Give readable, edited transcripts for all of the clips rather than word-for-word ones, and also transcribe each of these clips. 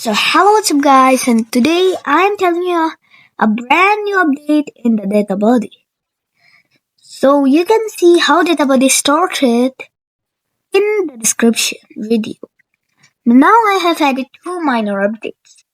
So hello, what's up guys, and today I'm telling you a brand new update in the Databuddy. So you can see how Databuddy started in the description video. Now I have added two minor updates.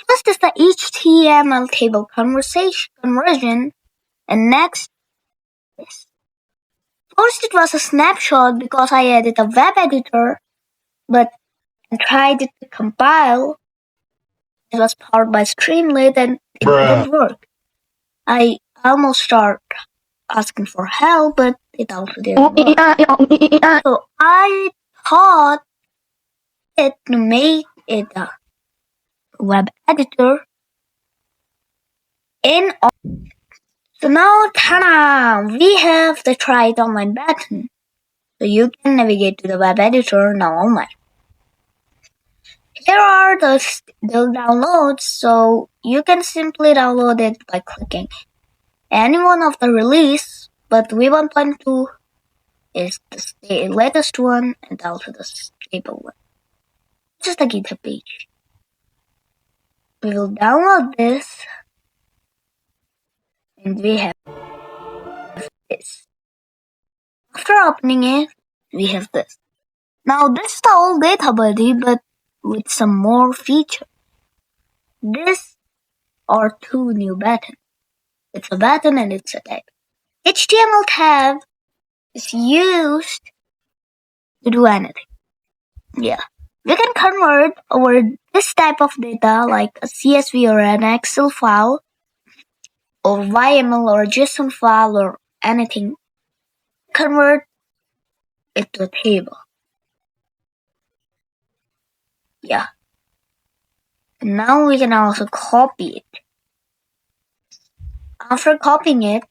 First is the HTML table conversion, and next is first it was a snapshot because I added a web editor, but I tried it to compile. It was powered by Streamlit and it didn't work. I almost start asking for help, but it also didn't work. So I thought it to make it a web editor in. So now, ta-da! We have the Try It Online button. So you can navigate to the web editor now online. Here are the downloads, so you can simply download it by clicking any one of the release, but v1.2 is the latest one and also the stable one. This is the GitHub page. We will download this and we have this. After opening it, we have this. Now this is the old Databuddy but with some more features. This are two new buttons. It's a button and it's a tab. HTML tab is used to do anything. Yeah. We can convert over this type of data like a CSV or an Excel file or YML or JSON file or anything. Convert it to a table. Yeah. And now we can also copy it. After copying it,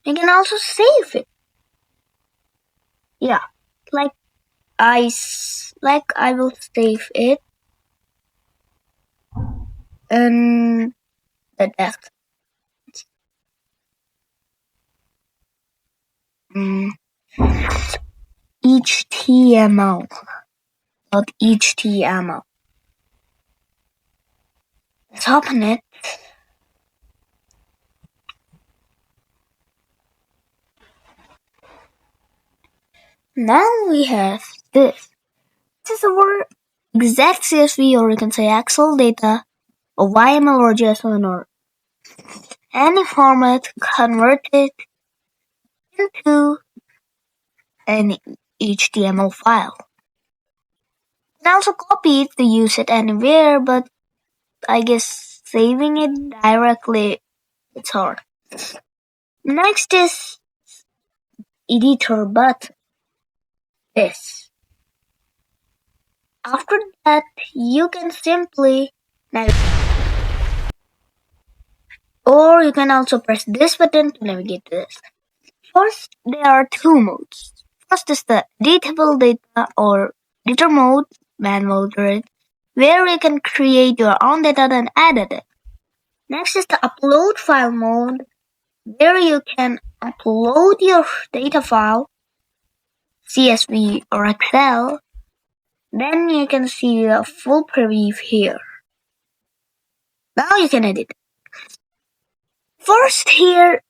we can also save it. Yeah. Like I will save it in the desktop. HTML. Let's open it. Now we have this. This is our exact CSV, or you can say Excel data, or YML or JSON or any format converted into an HTML file. You can also copy it to use it anywhere, but I guess saving it directly, it's hard. Next is editor button. This. After that, you can simply navigate. Or you can also press this button to navigate to this. First, there are two modes. First is the editable data or editor mode, manual mode, where you can create your own data and edit it. Next is the upload file mode, where you can upload your data file, CSV or Excel. Then you can see the full preview here. Now you can edit it. First here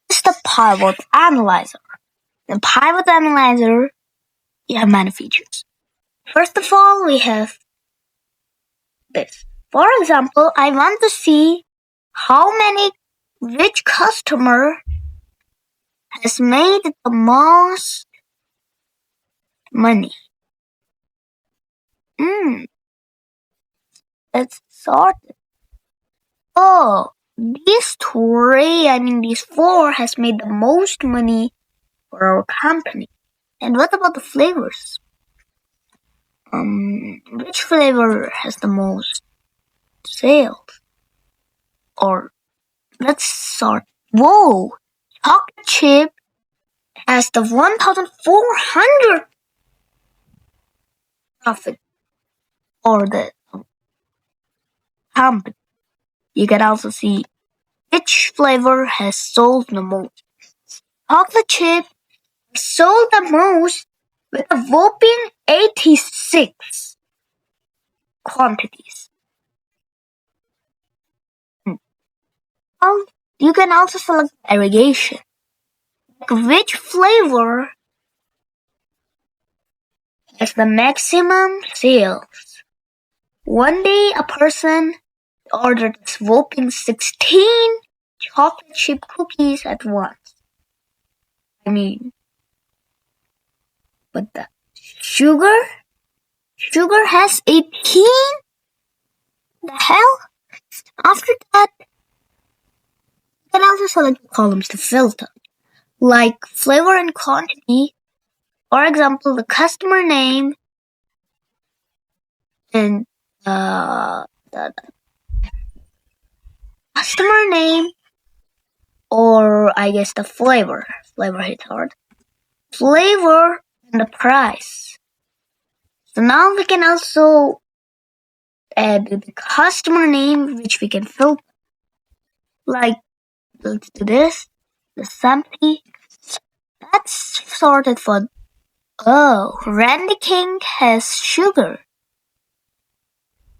is the pivot analyzer. The pivot analyzer, you have many features. First of all, we have this. For example, I want to see which customer has made the most money. Let's sort it. Oh, these four has made the most money for our company. And what about the flavors? Which flavor has the most sales? Or let's sort. Whoa! Chocolate chip has the 1,400 profit for the company. You can also see which flavor has sold the most. Chocolate chip sold the most with a whopping 86. quantities. Well, you can also select aggregation, like which flavor has the maximum sales. One day, a person ordered a whopping 16 chocolate chip cookies at once. I mean, but the sugar has 18? The hell? After that, you can also select columns to filter, like flavor and quantity. For example, the customer name and the customer name, or I guess the flavor. Flavor hits hard. Flavor and the price. So now we can also add the customer name, which we can filter. Like, let's do this. The Sampy. That's sorted for. Oh, Randy King has sugar.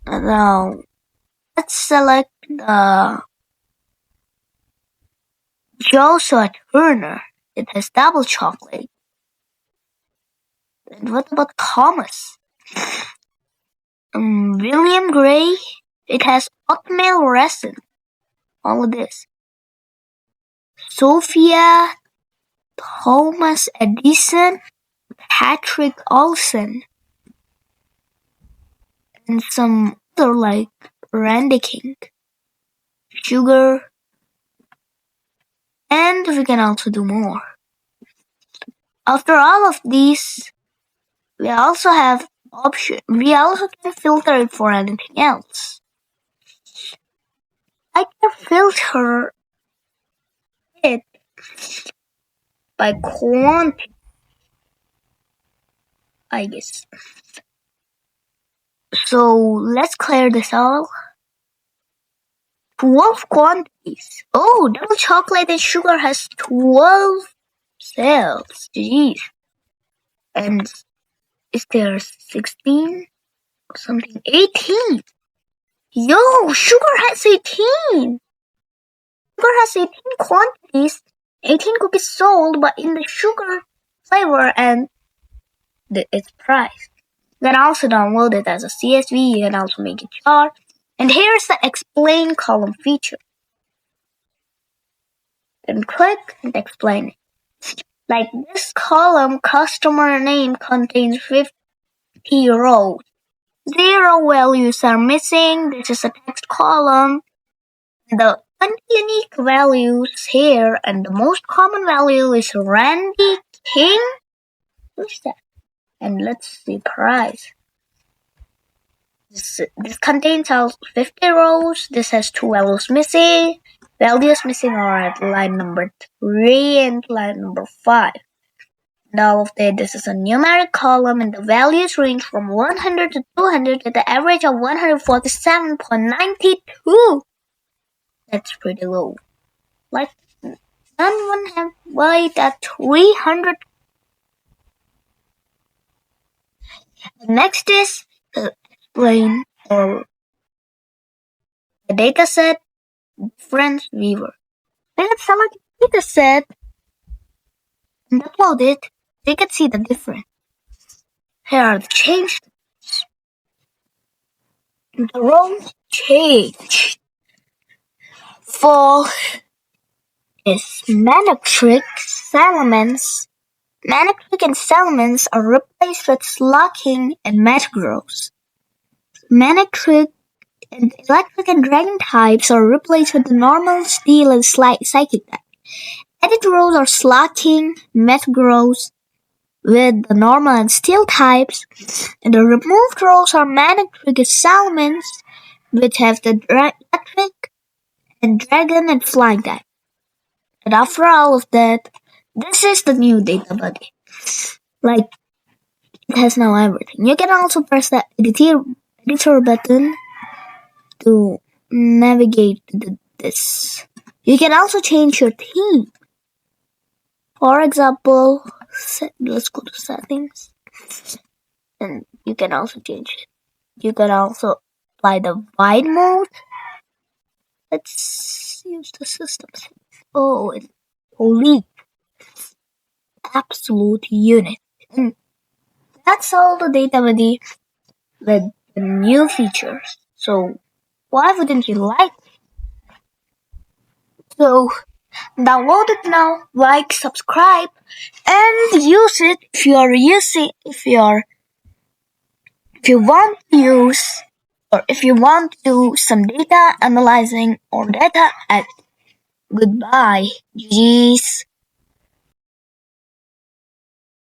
Now, let's select the Joshua Turner. It has double chocolate. And what about Thomas? William Gray. It has oatmeal resin. All of this. Sophia, Thomas Edison, Patrick Olsen, and some other like Randy King, sugar, and we can also do more. After all of these, we also have option. We also can filter it for anything else. I can filter it by quantity, I guess. So let's clear this all. 12 quantities. Oh, double chocolate and sugar has 12 sales. Jeez. And is there 16 or something? 18. Yo, sugar has 18. Sugar has 18 quantities, 18 cookies sold, but in the sugar flavor and its price. You can also download it as a CSV. You can also make a chart. And here's the explain column feature. Then click and explain it. Like this column, customer name contains 50 rows. 0 values are missing. This is a text column. The unique values here, and the most common value is Randy King. Who's that? And let's see price. This contains 50 rows. This has 2 values missing. Values missing are at line number 3 and line number 5. Now, this is a numeric column, and the values range from 100 to 200 with the average of 147.92. That's pretty low. Like, none one have weight at 300. Next is explain or the dataset difference viewer. Let's select the dataset and upload it. You can see the difference. Here are the changed. The rows changed. For is Manicric Salamence. Manicric and Salamence are replaced with Slocking and Metagross. Manicric and Electric and Dragon types are replaced with the normal Steel and Psychic type. Edit rows are Slocking, Metagross with the normal and Steel types, and the removed rows are Manicric and Salamence, which have the Electric and Dragon and Flying type. And after all of that, this is the new Databuddy. Like, it has now everything. You can also press the editor button to navigate to this. You can also change your theme. For example, let's go to settings. And you can also change it. You can also apply the wide mode. Let's use the system. Oh, it's holy absolute unit. And that's all the Databuddy with the new features. So why wouldn't you like it? So download it now, like, subscribe, and use it if you want to use or if you want to do some data analyzing or data at goodbye. GG's.